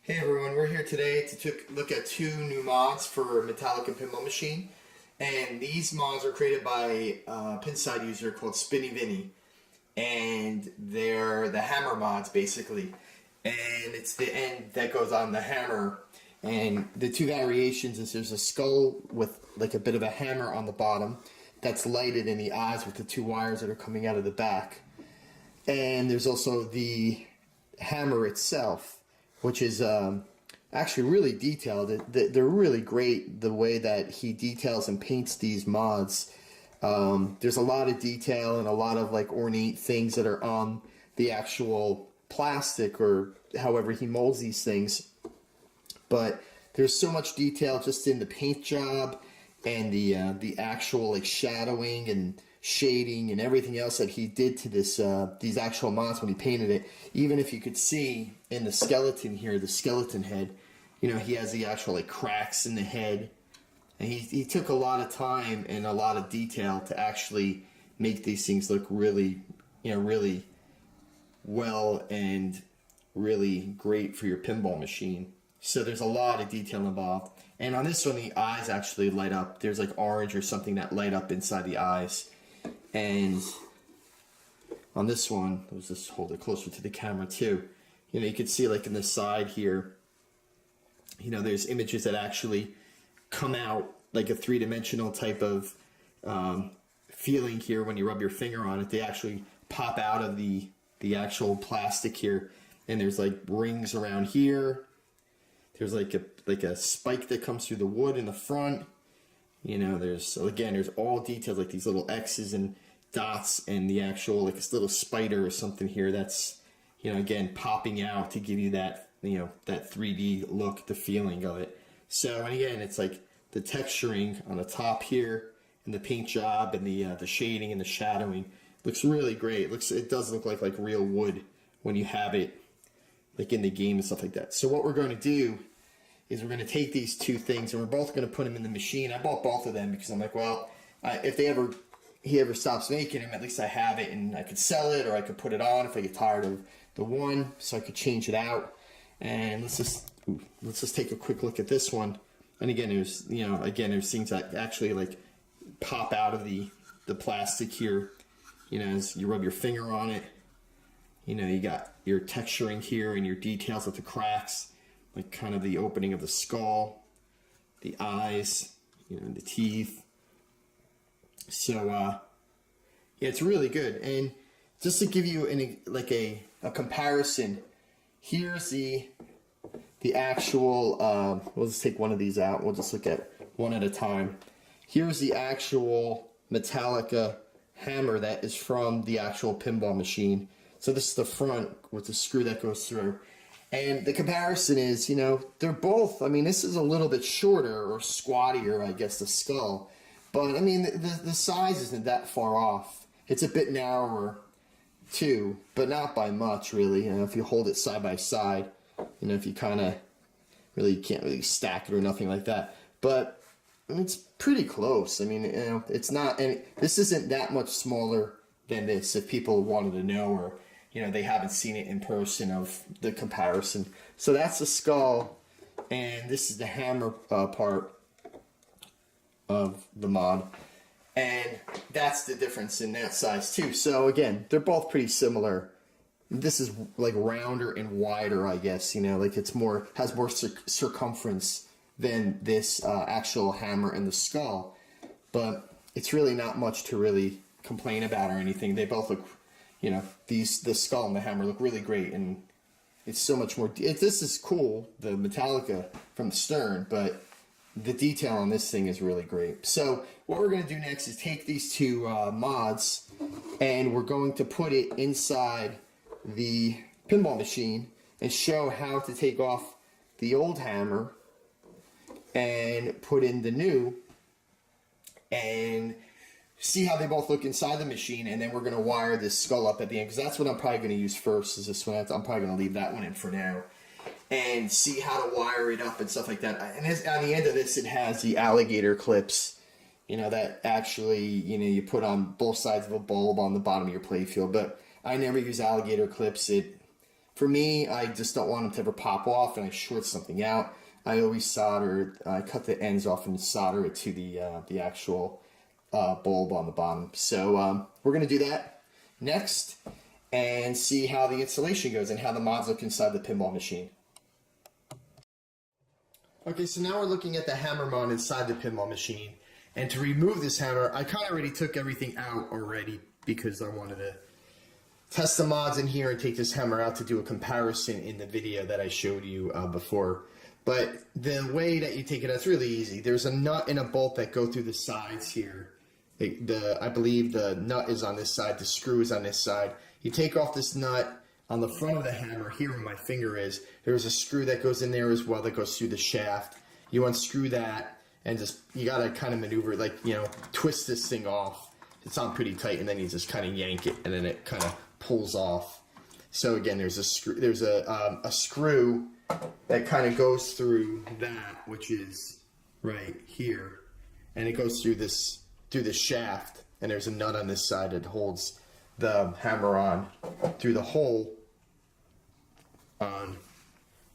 Hey everyone, we're here today to look at two new mods for Metallica Pinball Machine. And these mods are created by a Pinside user called Skinny Vinny. And they're the hammer mods basically. And it's the end that goes on the hammer. And the two variations is there's a skull with like a bit of a hammer on the bottom that's lighted in the eyes with the two wires that are coming out of the back. And there's also the hammer itself, which is actually really detailed. They're really great the way that he details and paints these mods. There's a lot of detail and a lot of like ornate things that are on the actual plastic or however he molds these things. But there's so much detail just in the paint job and the actual like shadowing and shading and everything else that he did to this these actual mods when he painted it. Even if you could see in the skeleton here, the skeleton head, you know, he has the actual like cracks in the head, and he took a lot of time and a lot of detail to actually make these things look really, you know, really well and really great for your pinball machine. So there's a lot of detail involved. And on this one, the eyes actually light up. There's like orange or something that light up inside the eyes. And on this one, let's just hold it closer to the camera too. You know, you can see like in the side here, you know, there's images that actually come out like a three-dimensional type of feeling here when you rub your finger on it. They actually pop out of the actual plastic here. And there's like rings around here. There's like a spike that comes through the wood in the front. You know, there's all details like these little X's and dots and the actual like this little spider or something here that's, you know, again popping out to give you that, you know, that 3D look, the feeling of it. So, and again, it's like the texturing on the top here and the paint job and the shading and the shadowing looks really great. It does look like real wood when you have it like in the game and stuff like that. So what we're going to do is we're going to take these two things and we're both going to put them in the machine. I bought both of them because I'm like, well, if he ever stops making them, at least I have it and I could sell it or I could put it on if I get tired of the one, so I could change it out. And let's just take a quick look at this one. And again, there's things that actually like pop out of the plastic here. You know, as you rub your finger on it, you know, you got your texturing here and your details with the cracks, like kind of the opening of the skull, the eyes, you know, the teeth. So, yeah, it's really good. And just to give you a comparison, here's the actual, we'll just take one of these out. We'll just look at one at a time. Here's the actual Metallica hammer that is from the actual pinball machine. So this is the front with the screw that goes through. And the comparison is, you know, they're both, I mean, this is a little bit shorter or squattier, I guess, the skull. But, I mean, the size isn't that far off. It's a bit narrower, too, but not by much, really. You know, if you hold it side by side, you know, if you kind of really can't really stack it or nothing like that. But, I mean, it's pretty close. I mean, you know, it's not, and this isn't that much smaller than this, if people wanted to know, or, you know, they haven't seen it in person of the comparison. So that's the skull, and this is the hammer part of the mod, and that's the difference in that size too. So again, they're both pretty similar. This is like rounder and wider, I guess, you know, like it's more, has more circumference than this actual hammer and the skull, but it's really not much to really complain about or anything. They both look, you know, the skull and the hammer look really great, and it's so much more, this is cool, the Metallica from the stern, but the detail on this thing is really great. So what we're going to do next is take these two mods and we're going to put it inside the pinball machine and show how to take off the old hammer and put in the new, and see how they both look inside the machine. And then we're going to wire this skull up at the end, because that's what I'm probably going to use first, is this one. I'm probably going to leave that one in for now, and see how to wire it up and stuff like that. And on the end of this, it has the alligator clips, you know, that actually, you know, you put on both sides of a bulb on the bottom of your playfield. But I never use alligator clips. For me, I just don't want them to ever pop off and I short something out. I always solder, I cut the ends off and solder it to the actual bulb on the bottom. So we're going to do that next and see how the installation goes and how the mods look inside the pinball machine. Okay, so now we're looking at the hammer mod inside the pinball machine. And to remove this hammer, I kind of already took everything out already because I wanted to test the mods in here and take this hammer out to do a comparison in the video that I showed you before. But the way that you take it out is really easy. There's a nut and a bolt that go through the sides here. I believe the nut is on this side, the screw is on this side. You take off this nut. On the front of the hammer, here where my finger is, there's a screw that goes in there as well that goes through the shaft. You unscrew that and just, you gotta kind of maneuver, like, you know, twist this thing off. It's on pretty tight, and then you just kind of yank it, and then it kind of pulls off. So again, there's a screw that kind of goes through that, which is right here, and it goes through the shaft, and there's a nut on this side that holds the hammer on through the hole on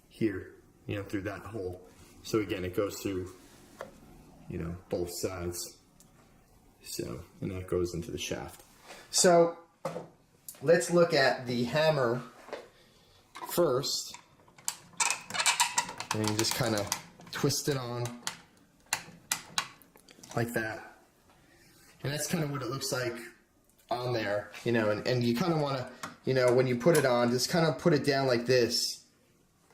here, you know, through that hole. So again, it goes through, you know, both sides. So, and that goes into the shaft. So let's look at the hammer first. And you just kind of twist it on like that. And that's kind of what it looks like on there, you know, and you kind of want to, you know, when you put it on, just kind of put it down like this,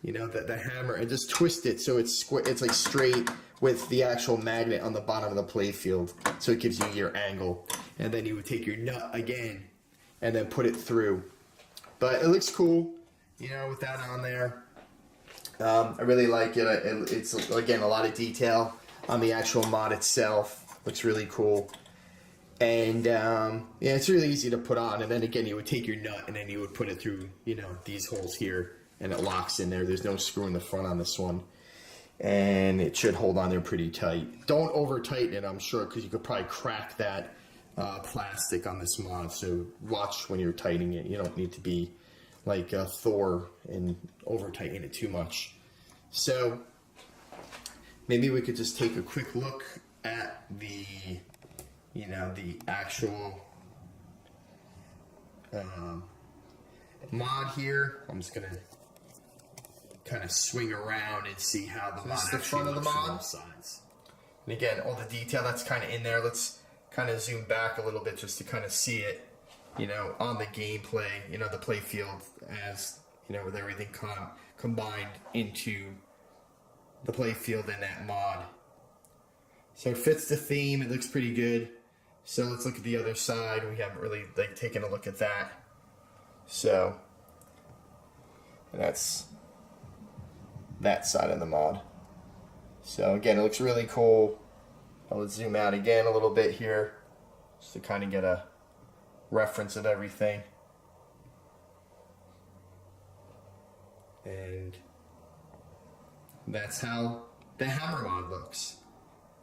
you know, the hammer, and just twist it so it's like straight with the actual magnet on the bottom of the play field, so it gives you your angle. And then you would take your nut again and then put it through. But it looks cool, you know, with that on there. I really like it. It's, again, a lot of detail on the actual mod itself. Looks really cool. And yeah, it's really easy to put on. And then again, you would take your nut and then you would put it through, you know, these holes here, and it locks in there. There's no screw in the front on this one, and it should hold on there pretty tight. Don't over tighten it, I'm sure, because you could probably crack that plastic on this mod. So watch when you're tightening it. You don't need to be like Thor and over tighten it too much. So maybe we could just take a quick look at the, you know, the actual mod here. I'm just gonna kind of swing around and see how the mod actually looks from both sides. And again, all the detail that's kind of in there. Let's kind of zoom back a little bit just to kind of see it, you know, on the gameplay, you know, the play field, as, you know, with everything combined into the play field in that mod. So it fits the theme. It looks pretty good. So let's look at the other side. We haven't really like taken a look at that. So, and that's that side of the mod. So again, it looks really cool. I'll zoom out again a little bit here just to kind of get a reference of everything. And that's how the hammer mod looks.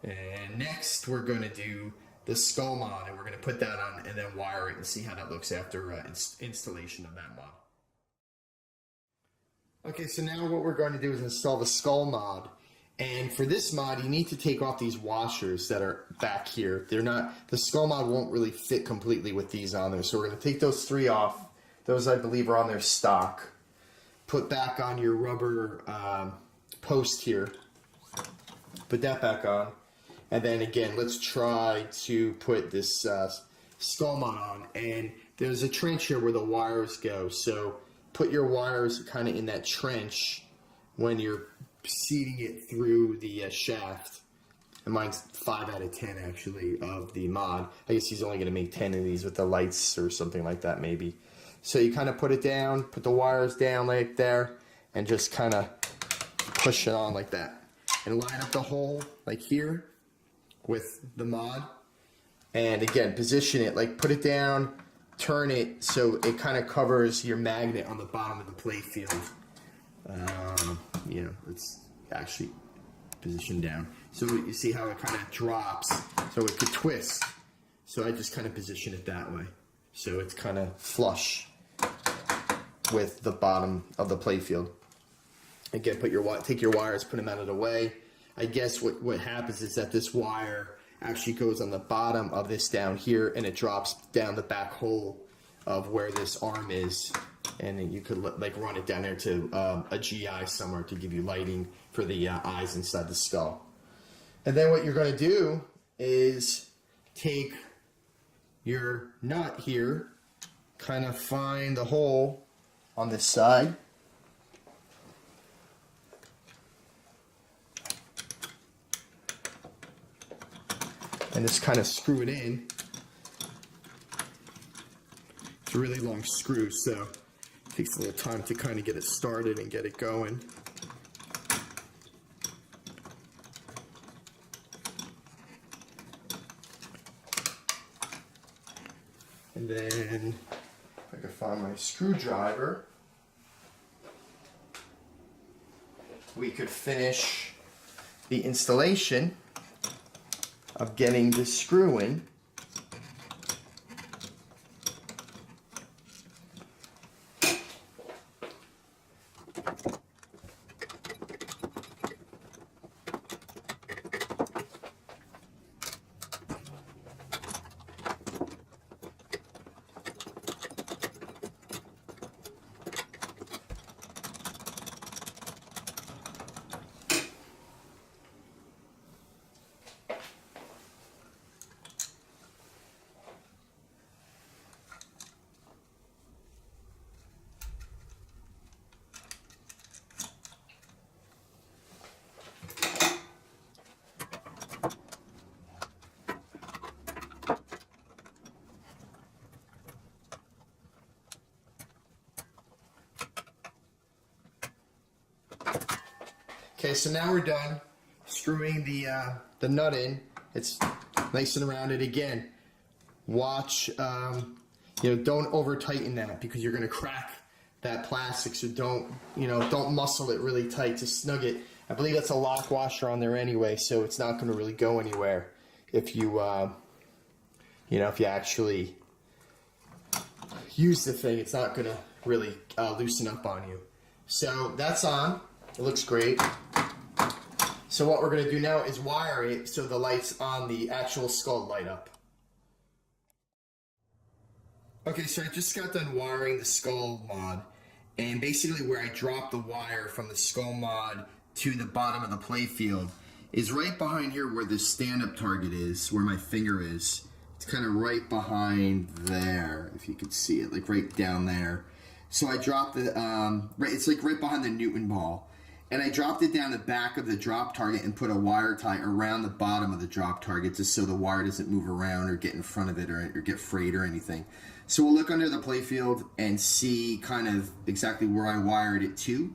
And next we're going to do the skull mod, and we're going to put that on and then wire it and see how that looks after installation of that mod. Okay, so now what we're going to do is install the skull mod. And for this mod, you need to take off these washers that are back here. They're not, the skull mod won't really fit completely with these on there. So we're going to take those three off. Those, I believe, are on their stock. Put back on your rubber post here. Put that back on. And then again, let's try to put this skull mod on. And there's a trench here where the wires go. So put your wires kind of in that trench when you're seating it through the shaft. And mine's 5 out of 10 actually of the mod. I guess he's only going to make 10 of these with the lights or something like that maybe. So you kind of put it down, put the wires down like there, and just kind of push it on like that. And line up the hole like here with the mod. And again, position it, like put it down, turn it so it kind of covers your magnet on the bottom of the play field. You know, it's actually positioned down. So you see how it kind of drops, so it could twist. So I just kind of position it that way. So it's kind of flush. mess with the bottom of the playfield. Again, take your wires, put them out of the way. I guess what happens is that this wire actually goes on the bottom of this down here, and it drops down the back hole of where this arm is, and then you could like run it down there to a GI somewhere to give you lighting for the eyes inside the skull. And then what you're going to do is take your nut here, kind of find the hole on this side, and just kind of screw it in. It's a really long screw, so it takes a little time to kind of get it started and get it going. And then, if I can find my screwdriver, we could finish the installation of getting the screw in. Okay, so now we're done screwing the nut in. It's nice and rounded. Again, watch, don't over tighten that because you're going to crack that plastic. So don't muscle it really tight to snug it. I believe that's a lock washer on there anyway, so it's not going to really go anywhere if you, if you actually use the thing. It's not going to really loosen up on you. So that's on. It looks great. So what we're going to do now is wire it so the lights on the actual skull light up. Okay, so I just got done wiring the skull mod, and basically where I dropped the wire from the skull mod to the bottom of the playfield is right behind here where the stand-up target is, where my finger is. It's kind of right behind there, if you could see it, like right down there. So I dropped the, it's like right behind the Newton ball. And I dropped it down the back of the drop target and put a wire tie around the bottom of the drop target just so the wire doesn't move around or get in front of it or get frayed or anything. So we'll look under the playfield and see kind of exactly where I wired it to.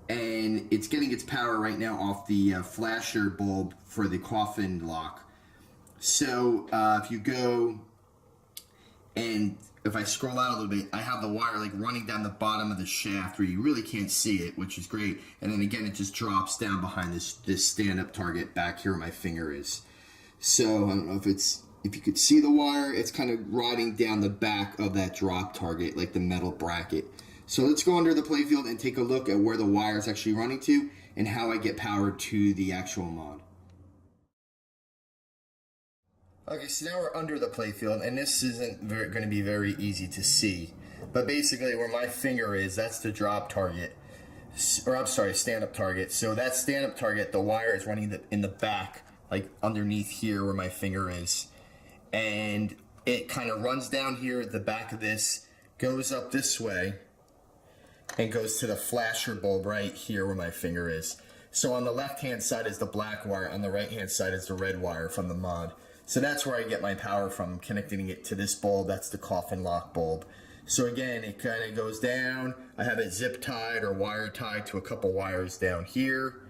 And it's getting its power right now off the flasher bulb for the coffin lock. So if you go and if I scroll out a little bit, I have the wire like running down the bottom of the shaft where you really can't see it, which is great. And then again, it just drops down behind this stand-up target back here where my finger is. So I don't know if you could see the wire, it's kind of riding down the back of that drop target, like the metal bracket. So let's go under the playfield and take a look at where the wire is actually running to and how I get power to the actual mod. Okay, so now we're under the playfield, and this isn't going to be very easy to see. But basically, where my finger is, that's the drop target. Or, I'm sorry, stand-up target. So that stand-up target, the wire is running in the back, like underneath here where my finger is. And it kind of runs down here at the back of this, goes up this way, and goes to the flasher bulb right here where my finger is. So on the left-hand side is the black wire, on the right-hand side is the red wire from the mod. So that's where I get my power from, connecting it to this bulb. That's the coffin lock bulb. So again, it kind of goes down. I have it zip tied or wire tied to a couple wires down here.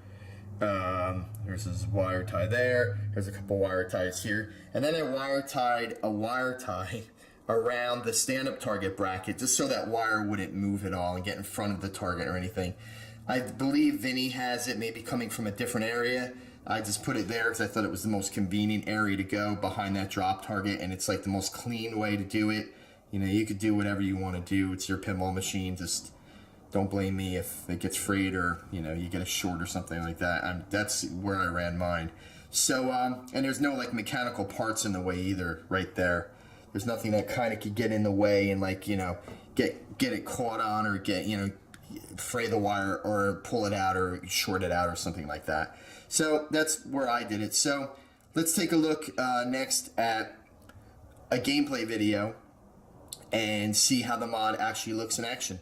There's this wire tie there. There's a couple wire ties here. And then I wire tied a wire tie around the stand-up target bracket just so that wire wouldn't move at all and get in front of the target or anything. I believe Vinny has it maybe coming from a different area. I just put it there because I thought it was the most convenient area to go behind that drop target, and it's like the most clean way to do it. You know, you could do whatever you want to do. It's your pinball machine. Just don't blame me if it gets frayed or, you know, you get a short or something like that. That's where I ran mine. So, and there's no like mechanical parts in the way either right there. There's nothing that kind of could get in the way and like, you know, get it caught on or get, you know, fray the wire or pull it out or short it out or something like that. So that's where I did it. So let's take a look next at a gameplay video and see how the mod actually looks in action.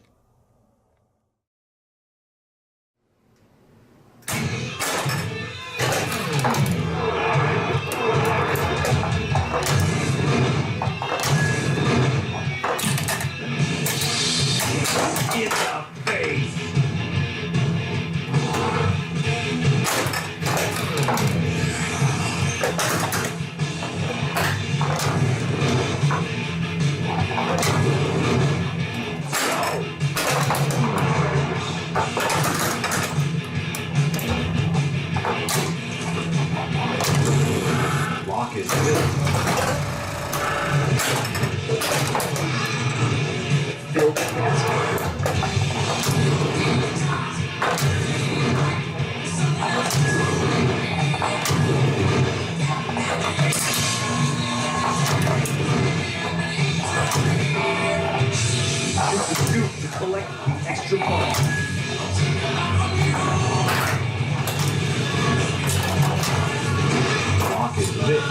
In the face. Lock is good. Build to collect the extra points. Lock is lit.